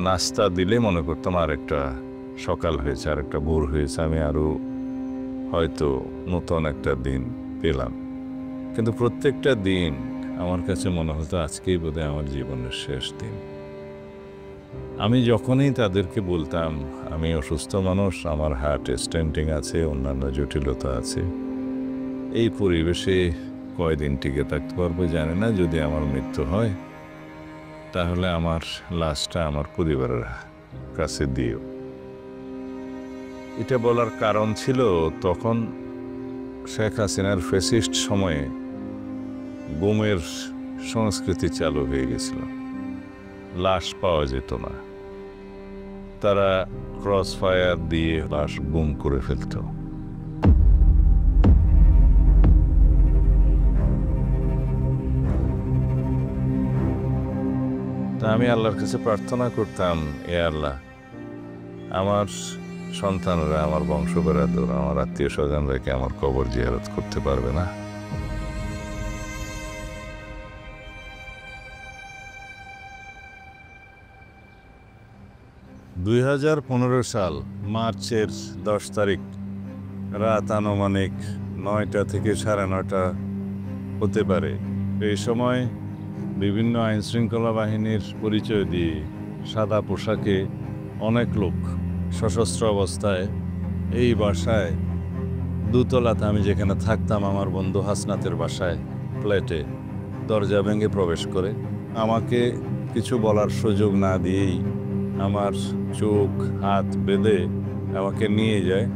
নাস্তা দিলে মনে করতাম আরেকটা সকাল হয়েছে, আরেকটা ভোর হয়েছে, আমি আরও হয়তো নতুন একটা দিন পেলাম। কিন্তু প্রত্যেকটা দিন আমার কাছে মনে হতো আজকেই বোধহয় আমার জীবনের শেষ দিন। আমি যখনই তাদেরকে বলতাম আমি অসুস্থ মানুষ, আমার হার্ট স্টেন্টিং আছে, অন্যান্য জটিলতা আছে, এই পরিবেশে কয়দিন টিকে থাকতে পারবো জানি না, যদি আমার মৃত্যু হয় তাহলে আমার লাশটা আমার পরিবারের কাছে দিও। এটা বলার কারণ ছিল তখন শেখ হাসিনার ফ্যাসিস্ট সময়ে গুমের সংস্কৃতি চালু হয়ে গেছিল, লাশ পাওয়া যেত না, তারা ক্রস ফায়ার দিয়ে লাশ গুম করে ফেলত। তা আমি আল্লাহর কাছে প্রার্থনা করতাম, এ আল্লাহ, আমার সন্তানরা, আমার বংশ বেড়াদর, আমার আত্মীয় স্বজনরা কি আমার কবর জিয়ারত করতে পারবে না? সাল মার্চের 10 তারিখ রাত আনুমানিক 9টা থেকে 9:30 হতে পারে। এই সময় বিভিন্ন আইনশৃঙ্খলা বাহিনীর পরিচয় দিয়ে সাদা পোশাকে অনেক লোক সশস্ত্র অবস্থায় এই বাসায়, দোতলাতে আমি যেখানে থাকতাম, আমার বন্ধু হাসনাতের বাসায় ফ্ল্যাটে দরজা ভেঙে প্রবেশ করে আমাকে কিছু বলার সুযোগ না দিয়েই আমার চোখ হাত বেঁধে আমাকে নিয়ে যায়।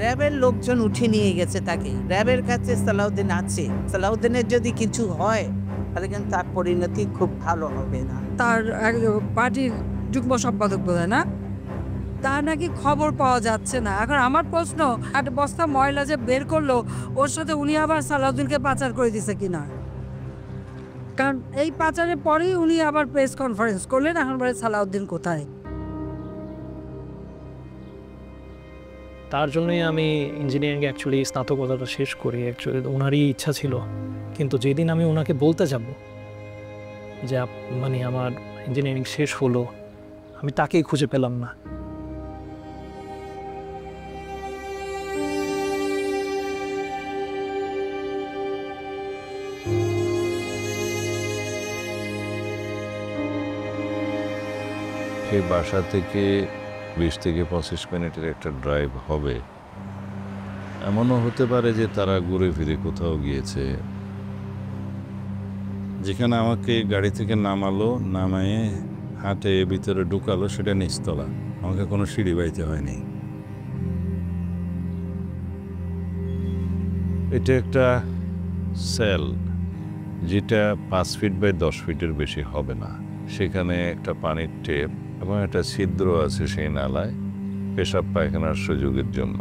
র্যাবের লোকজন উঠে নিয়ে গেছে তাকে। র্যাবের কাছে সালাউদ্দিন আছে, সালাউদ্দিনের যদি কিছু হয় তাহলে কিন্তু তার পরিণতি খুব ভালো হবে না। তার পার্টির যুগ্ম সম্পাদক বলে না, তার নাকি খবর পাওয়া যাচ্ছে না। এখন আমার প্রশ্ন, একটা বস্তা ময়লা যে বের করলো, ওর সাথে উনি আবার সালাউদ্দিনকে পাচার করে দিছে কিনা? কারণ এই পাচারের পরেই উনি আবার প্রেস কনফারেন্স করলেন, এখন বলে সালাউদ্দিন কোথায়। তার জন্যই আমি ইঞ্জিনিয়ারিং অ্যাকচুয়ালি স্নাতকোত্তরটা শেষ করি। অ্যাকচুয়ালি ওনারই ইচ্ছা ছিল, কিন্তু যেদিন আমি ওনাকে বলতে যাব যে মানে আমার ইঞ্জিনিয়ারিং শেষ হলো, আমি তাকেই খুঁজে পেলাম না। সেই বাসা থেকে 20 থেকে 25 মিনিটের একটা ড্রাইভ হবে। এমনও হতে পারে যে তারা ঘুরে ফিরে কোথাও গিয়েছে। যেখানে আমাকে গাড়ি থেকে নামালো, নামায়ে হাটে ভিতরে ঢুকালো, সেটা নিচতলা, আমাকে কোনো সিঁড়ি বাইতে হয়নি। এটা একটা সেল যেটা 5 ফিট বাই 10 ফিটের বেশি হবে না। সেখানে একটা পানির টেপ এবং একটা ছিদ্র আছে সেই নালায় পেশাব পায়খানার সুযোগের জন্য।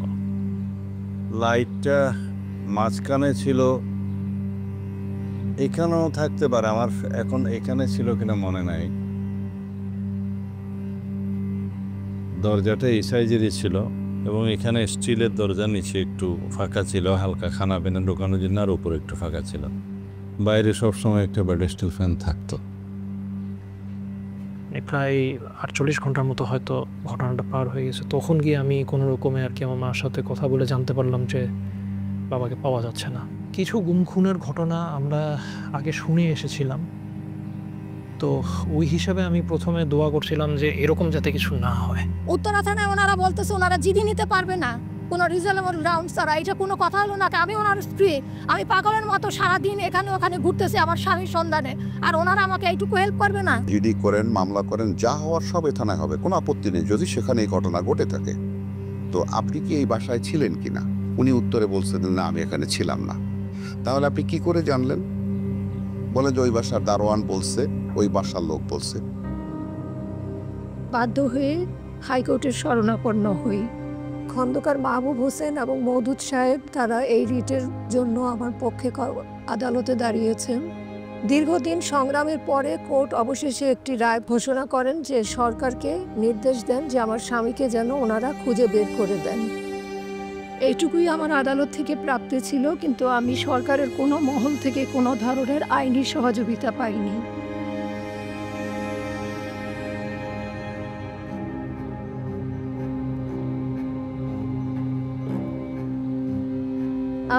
লাইটটা মাঝখানে ছিল, এখানেও থাকতে পারে, আমার এখন এখানে ছিল কিনা মনে নাই। দরজাটা এই সাইজেরই ছিল এবং এখানে স্টিলের দরজা, নিচে একটু ফাঁকা ছিল হালকা খানা পেনা ঢোকানোর জন্য, আর উপরে একটু ফাঁকা ছিল। বাইরে সবসময় একটা ব্যাডস্টিল ফ্যান থাকতো। প্রায় 48 ঘন্টার মতো হয়তো ঘটনাটা পার হয়ে গেছে। তখন গিয়ে আমি কোনো রকমে আর কি আমার মার সাথে কথা বলে জানতে পারলাম যে বাবাকে পাওয়া যাচ্ছে না। কিছু গুম খুনের ঘটনা আমরা আগে শুনে এসেছিলাম, তো ওই হিসাবে আমি প্রথমে দোয়া করছিলাম যে এরকম যাতে কিছু না হয়। উত্তরা থানায় ওনারা বলতেছে ওনারা জিডি নিতে পারবে না, কোনো রিজনেবল গ্রাউন্ড ছাড়া। এটা কোনো কথা হলো না। আমি ওনার স্ত্রী, আমি পাগলের মতো সারাদিন এখানে ওখানে ঘুরতেছি আমার স্বামীর সন্ধানে, আর ওনারা আমাকে এইটুকু হেল্প করবে না? জিডি করেন, মামলা করেন, যা হওয়ার সব থানায় হবে, কোনো আপত্তি নেই যদি সেখানে এই ঘটনা ঘটে থাকে। তো আপনি কি এই বাসায় ছিলেন কিনা? উনি উত্তরে বলছেন না, আমি এখানে ছিলাম না। তাহলে আপনি কি করে জানলেন? বলে যে ওই বাসার দারোয়ান বলছে, ওই বাসার লোক বলছে। বাধ্য হয়ে হাইকোর্টের শরণাপন্ন হই। খন্দকার মাহবুব হোসেন এবং মওদুদ সাহেব তারা এই রিটের জন্য আমার পক্ষে আদালতে দাঁড়িয়েছেন। দীর্ঘদিন সংগ্রামের পরে কোর্ট অবশেষে একটি রায় ঘোষণা করেন যে সরকারকে নির্দেশ দেন যে আমার স্বামীকে যেন ওনারা খুঁজে বের করে দেন। এইটুকুই আমার আদালত থেকে প্রাপ্তি ছিল, কিন্তু আমি সরকারের কোনো মহল থেকে কোনো ধরনের আইনি সহযোগিতা পাইনি।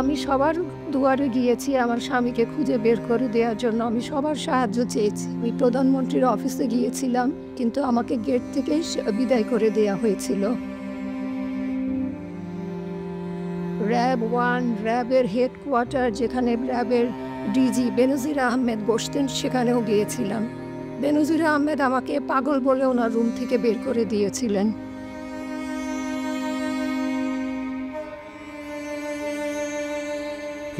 আমি সবার দুয়ারে গিয়েছি আমার স্বামীকে খুঁজে বের করে দেওয়ার জন্য। আমি সবার সাহায্য চেয়েছি। আমি প্রধানমন্ত্রীর অফিসে গিয়েছিলাম, কিন্তু আমাকে গেট থেকেই বিদায় করে দেওয়া হয়েছিল। র্যাব 1, র্যাবের হেডকোয়ার্টার, যেখানে র্যাবের ডিজি বেনজির আহমেদ বসতেন, সেখানেও গিয়েছিলাম। বেনজির আহমেদ আমাকে পাগল বলে ওনার রুম থেকে বের করে দিয়েছিলেন।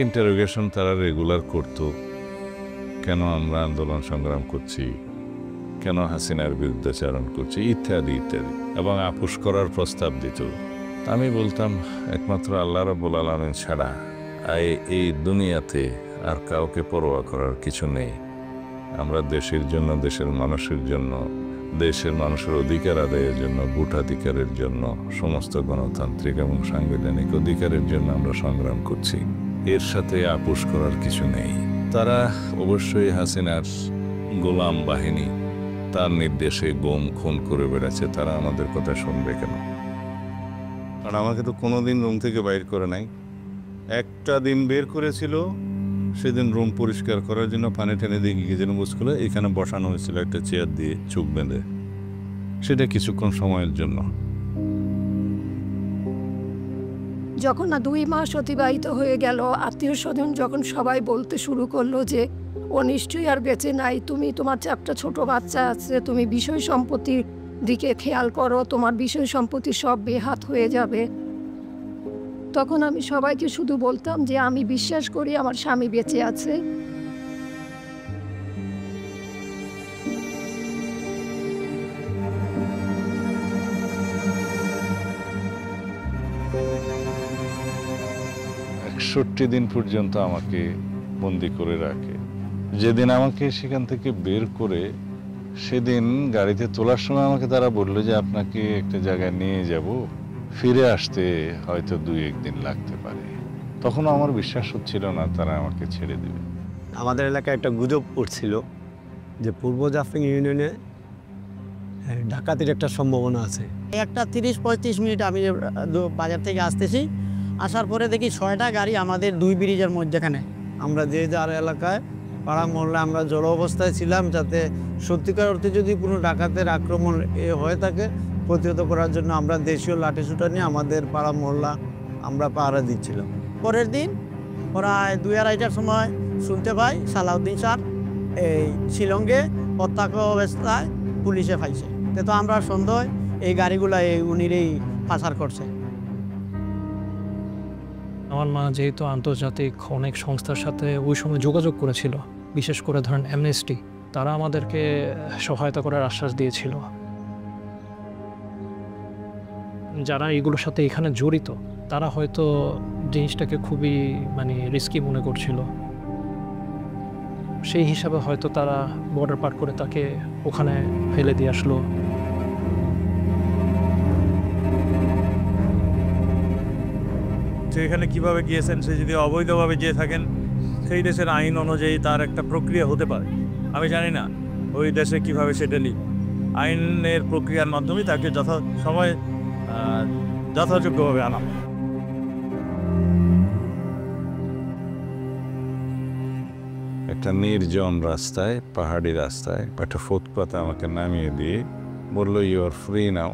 ইন্টারোগেশন তারা রেগুলার করতো, কেন আমরা আন্দোলন সংগ্রাম করছি, কেন হাসিনার বিরুদ্ধাচারণ করছি, ইত্যাদি ইত্যাদি, এবং আপোষ করার প্রস্তাব দিত। আমি বলতাম একমাত্র আল্লাহ রাব্বুল আলামিন ছাড়া এই দুনিয়াতে আর কাউকে পরোয়া করার কিছু নেই। আমরা দেশের জন্য, দেশের মানুষের জন্য, দেশের মানুষের অধিকার আদায়ের জন্য, ভোটাধিকারের জন্য, সমস্ত গণতান্ত্রিক এবং সাংবিধানিক অধিকারের জন্য আমরা সংগ্রাম করছি। এর সাথে আপোষ করার কিছু নেই। তারা অবশ্যই হাসিনার গোলাম বাহিনী, তার নির্দেশে গুম খুন করে বেড়াচ্ছে। তারা আমাদের কথা শুনবে কেন? কারণ আমাকে তো কোনোদিন রুম থেকে বাইর করে নাই। একটা দিন বের করেছিল, সেদিন রুম পরিষ্কার করার জন্য পানি টেনে দিয়ে গিয়ে যেন বুঝলো এখানে বসানো হয়েছিল একটা চেয়ার দিয়ে চোখ বেঁধে, সেটা কিছুক্ষণ সময়ের জন্য। যখন না 2 মাস অতিবাহিত হয়ে গেল, আত্মীয় স্বজন যখন সবাই বলতে শুরু করলো যে ও নিশ্চয়ই আর বেঁচে নাই, তুমি, তোমার 4টা ছোট বাচ্চা আছে, তুমি বিষয় সম্পত্তির দিকে খেয়াল করো, তোমার বিষয় সম্পত্তি সব বেহাত হয়ে যাবে, তখন আমি সবাইকে শুধু বলতাম যে আমি বিশ্বাস করি আমার স্বামী বেঁচে আছে। ষট্টি দিন পর্যন্ত আমাকে বন্দি করে রাখে। যেদিন আমাকে সেখান থেকে বের করে, সেদিন গাড়িতে তোলার সময় আমাকে তারা বললো যে আপনাকে একটা জায়গায় নিয়ে যাব, ফিরে আসতে হয়তো 2-1 দিন লাগতে পারে। তখনও আমার বিশ্বাস হচ্ছিল না তারা আমাকে ছেড়ে দেবে। আমাদের এলাকায় একটা গুজব উঠছিল যে পূর্ব জাফলং ইউনিয়নে ডাকাতির একটা সম্ভাবনা আছে। একটা 30-35 মিনিট আমি বাজার থেকে আসতেছি, আসার পরে দেখি 6টা গাড়ি আমাদের 2 ব্রিজের মধ্যেখানে। আমরা যে যার এলাকায় পাড়া মহল্লা আমরা জড়ো অবস্থায় ছিলাম, যাতে সত্যিকার অর্থে যদি কোনো ডাকাতের আক্রমণ হয়ে থাকে প্রতিহত করার জন্য আমরা দেশীয় লাঠিসোঁটা নিয়ে আমাদের পাড়া মহল্লা আমরা পাহারা দিচ্ছিলাম। পরের দিন প্রায় 2-2:30টার সময় শুনতে পাই সালাউদ্দিন স্যার এই শিলংয়ে প্রত্যক্ষ অবস্থায় পুলিশে পাইছে। তো আমরা সন্দেহ এই গাড়িগুলো উনিরই পাচার করছে। আমার মা যেহেতু আন্তর্জাতিক অনেক সংস্থার সাথে ওই সময় যোগাযোগ করেছিল, বিশেষ করে ধরেন অ্যামনেস্টি, তারা আমাদেরকে সহায়তা করার আশ্বাস দিয়েছিল। যারা এগুলোর সাথে এখানে জড়িত তারা হয়তো জিনিসটাকে খুবই রিস্কি মনে করছিল, সেই হিসাবে হয়তো তারা বর্ডার পার করে তাকে ওখানে ফেলে দিয়ে আসলো। সেখানে কিভাবে গিয়েছেন, সে যদি অবৈধভাবে যেয়ে থাকেন, সেই দেশের আইন অনুযায়ী তার একটা প্রক্রিয়া হতে পারে। আমি জানি না ওই দেশে কিভাবে সেটা নিই, আইনের প্রক্রিয়ার মাধ্যমে তাকে সময় যথাযোগ্যভাবে আনা। একটা নির্জন রাস্তায়, পাহাড়ি রাস্তায় একটা ফুটপাতে আমাকে নামিয়ে দিয়ে বললো ইউ আর ফ্রি নাও।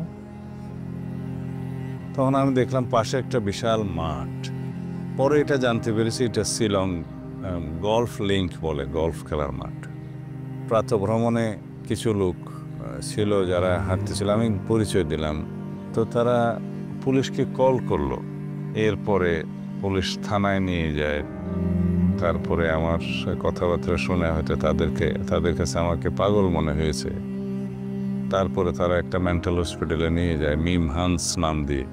তখন আমি দেখলাম পাশে একটা বিশাল মাঠ। পরে এটা জানতে পেরেছি এটা শিলং গলফ লিঙ্ক বলে, গলফ খেলার মাঠ। প্রাতঃভ্রমণে কিছু লোক ছিল যারা হাঁটতেছিল, আমি পরিচয় দিলাম। তো তারা পুলিশকে কল করলো, এরপরে পুলিশ থানায় নিয়ে যায়। তারপরে আমার কথাবার্তা শুনে হয়তো তাদের কাছে আমাকে পাগল মনে হয়েছে। তারপরে তারা একটা মেন্টাল হসপিটালে নিয়ে যায়, মিম হান্স নাম দিয়ে।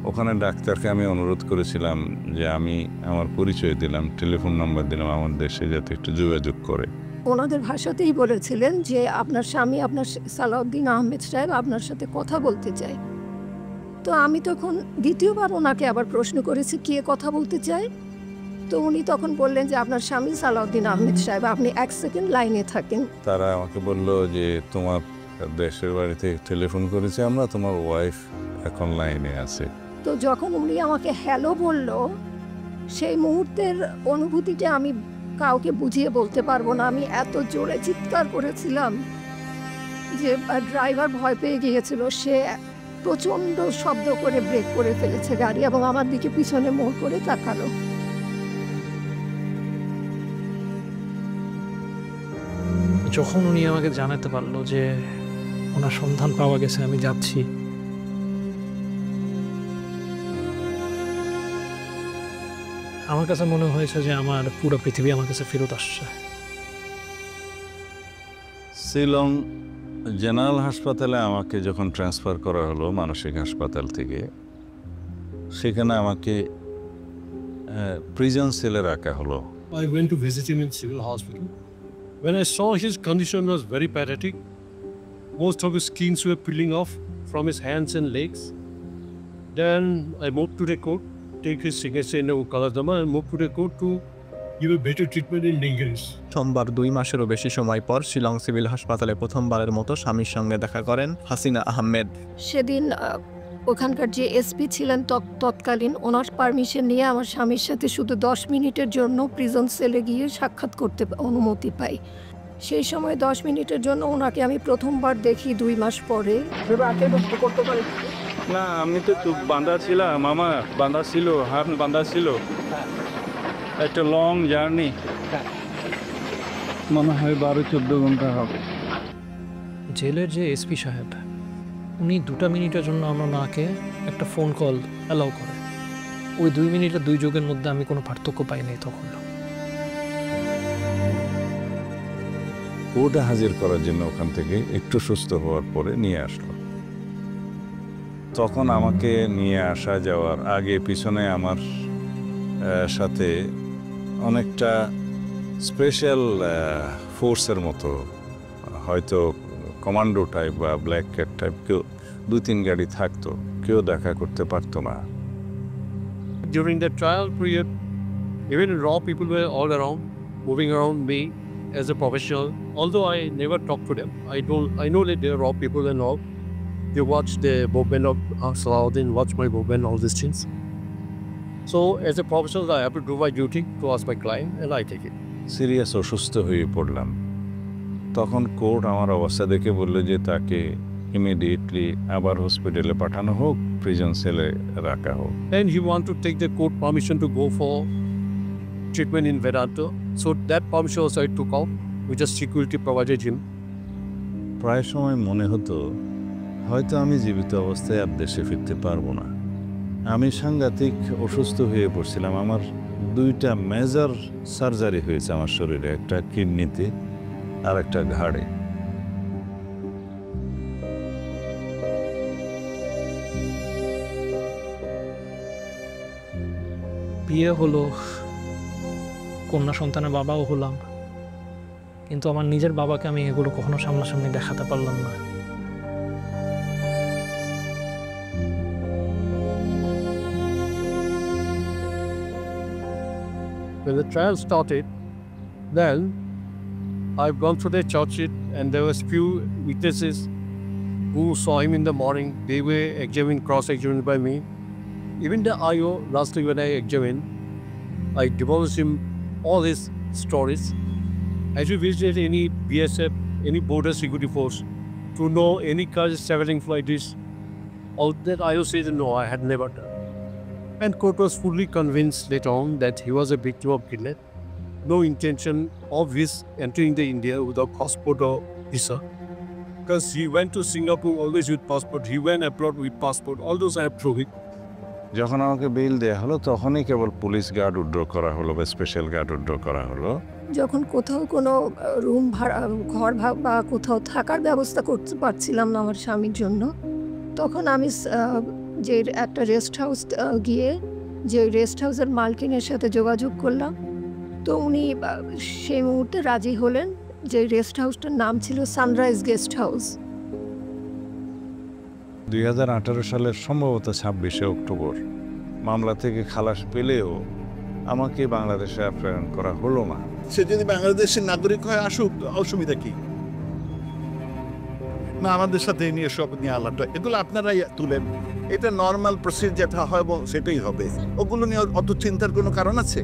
ওখানে ডাক্তারকে আমি অনুরোধ করেছিলাম যে আমি আমার পরিচয় দিলাম, টেলিফোন নাম্বার দিলাম, আমার দেশে যাতে একটু যোগাযোগ করে। ওনাদের ভাষাতেই বলেছিলেন যে আপনার স্বামী, আপনার সালাউদ্দিন আহমেদ সাহেব আপনার সাথে কথা বলতে চায়। তো আমি তখন দ্বিতীয়বার ওনাকে আবার প্রশ্ন করেছি কে কথা বলতে চায়। তো উনি তখন বললেন যে আপনার স্বামী সালাউদ্দিন আহমেদ সাহেব, আপনি 1 সেকেন্ড লাইনে থাকেন। তারা আমাকে বলল যে তোমার দেশের বাড়িতে টেলিফোন করেছে আমরা, তোমার ওয়াইফ এখন লাইনে আছে। তো যখন উনি আমাকে হ্যালো বলল, সেই মুহূর্তের অনুভূতিটা আমি কাউকে বুঝিয়ে বলতে পারবো না। আমি এত জোরে চিৎকার করেছিলাম যে ড্রাইভার ভয় পেয়ে গিয়েছিল। সে প্রচণ্ড শব্দ করে ব্রেক করে ফেলেছে গাড়ি এবং আমার দিকে পিছনে মোড় করে তাকালো। যখন উনি আমাকে জানাতে পারলো যে ওনার সন্ধান পাওয়া গেছে, আমি যাচ্ছি, আমার কাছে মনে হয়েছে যে আমার পুরো পৃথিবী আমার কাছে ফেরত আসছে। শিলং জেনারেল হাসপাতালে আমাকে যখন ট্রান্সফার করা হলো মানসিক হাসপাতাল থেকে, সেখানে আমাকে প্রিজন সেলে রাখা হলো। I went to visit him in civil hospital. When I saw his condition was very pathetic, most of his skins were peeling off from his hands and legs. Then I moved to the court, take his signature in Kaladama and moved to the court to give a better treatment in Ningris. সোমবার 2 মাসেরও বেশি সময় পর Shillong civil হাসপাতালে প্রথমবারের মতো স্বামীর সঙ্গে দেখা করেন হাসিনা আহমেদ। সেদিন ওখানকার যে এসপি ছিলেন তৎকালীন, ওনার পারমিশন নিয়ে আমার স্বামীর সাথে শুধু 10 মিনিটের জন্য প্রিজন সেলে গিয়ে সাক্ষাৎ করতে অনুমতি পাই। সেই সময় 10 মিনিটের জন্য ওনাকে আমি প্রথমবার দেখি 2 মাস পরে। না, আমি তো বাঁধা ছিলাম, মামা বাঁধা ছিল, হাত বাঁধা ছিল। একটা লং জার্নি, মনে হয় 12-14 ঘন্টা হবে। জেলের যে এসপি সাহেব, উনি 2 মিনিটের জন্য ওনাকে একটা ফোন কল অ্যালাউ করে। ওই 2 মিনিটের 2 যুগের মধ্যে আমি কোনো পার্থক্য পাইনি তখন। ওটা হাজির করার জন্য ওখান থেকে একটু সুস্থ হওয়ার পরে নিয়ে আসলো। তখন আমাকে নিয়ে আসা যাওয়ার আগে পিছনে আমার সাথে অনেকটা স্পেশাল ফোর্সের মতো, হয়তো কমান্ডো টাইপ বা ব্ল্যাক ক্যাট টাইপ কেউ 2-3 গাড়ি থাকতো, কেউ দেখা করতে পারতো না। During the trial period, even raw people were all around, moving around me as a professional. Although I never talked to them, I know that they are raw people and all. They watch the movement of Salahuddin, watch my movement, all these things. So as a professional, I have to do my duty to ask my client and I take it. Serious অসুস্থ হয়ে পড়লাম। তখন court আমার অবস্থা দেখে বললো যে তাকে ইমিডিয়েটলি আবার হসপিটালে পাঠানো হোক, প্রিজন সেলে রাখা হোক। And he want to take the court permission to go for treatment in Vedanta. So that permission also I took out, which is security provided him. প্রায় সময় মনে হতো হয়তো আমি জীবিত অবস্থায় আর দেশে ফিরতে পারবো না। আমি সাংঘাতিক অসুস্থ হয়ে পড়ছিলাম। আমার 2টা মেজর সার্জারি হয়েছে আমার শরীরে, একটা কিডনিতে আর একটা ঘাড়ে। বিয়ে হলো, কন্যা সন্তানের বাবাও হলাম, কিন্তু আমার নিজের বাবাকে আমি এগুলো কখনো সামনাসামনি দেখাতে পারলাম না। When the trial started, then I've gone through the church and there was few witnesses who saw him in the morning. They were examined, cross-examined by me. Even the IO, lastly when I examined, I divulged him all his stories. Have you visited any BSF, any border security force to know any cars traveling like this? All that IO said no, I had never done. And court was fully convinced later on that he was a victim of kidnap. No intention of his entering the India without passport or visa. Because he went to Singapore always with passport. He went abroad with passport. All those I have proved. যখন আমাকে bell দেওয়া হলো তখনই কেবল police guard withdraw করা হলো বা special guard withdraw করা হলো। যখন কোথাও কোনো রুম ভাড়া, ঘর বা কোথাও থাকার ব্যবস্থা করতে পারছিলাম না আমার স্বামীর জন্য, তখন আমি যে একটা রেস্ট হাউস গিয়ে যে রেস্ট হাউসের মালকিনের সাথে যোগাযোগ করলাম। তো উনি সেই মুহূর্তে রাজি হলেন। যে রেস্ট হাউসটার নাম ছিল সানরাইজ গেস্ট হাউস। 2018 সালের সম্ভবত 26শে অক্টোবর মামলা থেকে খালাস পেলেও আমাকে বাংলাদেশে প্রেরণ করা হলো না। সে যদি বাংলাদেশের নাগরিক হয় আসুক, অসুবিধা কি? না আমাদের সাথে এই নিয়ে সব নিয়ে আলাদা, এগুলো আপনারাই তুলেন। এটা নর্মাল প্রসিডিউর যেটা হয় সেটাই হবে, ওগুলো নিয়ে অত চিন্তার কোনো কারণ আছে?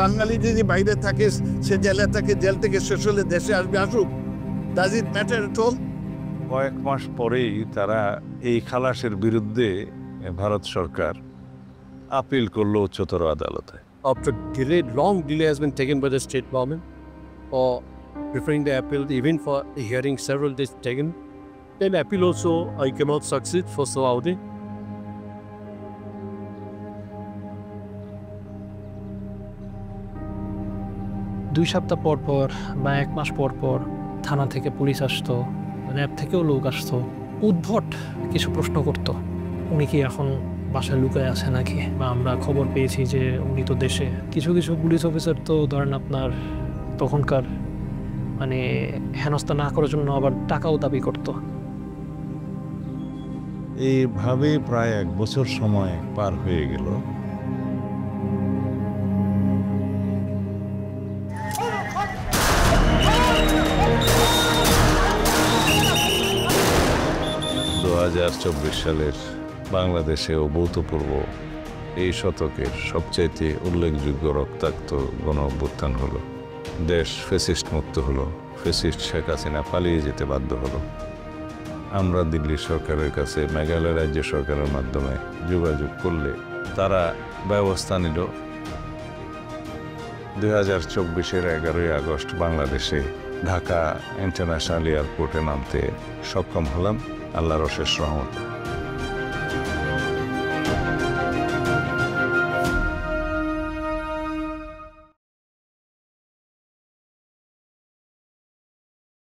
বাঙালি যদি বাইরে থাকে, সে জেলে থাকে, জেল থেকে শেষ হলে দেশে আসবে, আসুক। Does it matter at all? কয়েক মাস পরেই তারা এই খালাসের বিরুদ্ধে ভারত সরকার আপিল করলো উচ্চতর আদালতে। After delay, long delay has been taken by the state government for preferring the appeal, even for the hearing several days taken. Then appeal also I cannot succeed for Salahuddin. দুই সপ্তাহ পর পর বা এক মাস পর পর থানা থেকে পুলিশ আসতো, র্যাব থেকেও লোক আসতো, উদ্ভট কিছু প্রশ্ন করতো। উনি কি এখন বাসায় লুকায় আছে নাকি, বা আমরা খবর পেয়েছি যে উনি তো দেশে। কিছু কিছু পুলিশ অফিসার তো ধরেন আপনার তখনকার মানে হেনস্থা না করার জন্য আবার টাকাও দাবি করতো। এইভাবে প্রায় 1 বছর সময় পার হয়ে গেল। সালের বাংলাদেশে অভূতপূর্ব এই শতকের সবচাইতে উল্লেখযোগ্য রক্তাক্ত গণ অভ্যুত্থান হলো। দেশ ফ্যাসিস্ট মুক্ত হলো, ফ্যাসিস্ট শেখ হাসিনা পালিয়ে যেতে বাধ্য হলো। আমরা দিল্লি সরকারের কাছে মেঘালয় রাজ্য সরকারের মাধ্যমে যোগাযোগ করলে তারা ব্যবস্থা নিল। 2024-এর 11ই আগস্ট বাংলাদেশে ঢাকা ইন্টারন্যাশনাল এয়ারপোর্টে নামতে সক্ষম হলাম আল্লাহর অশেষ রহমতে।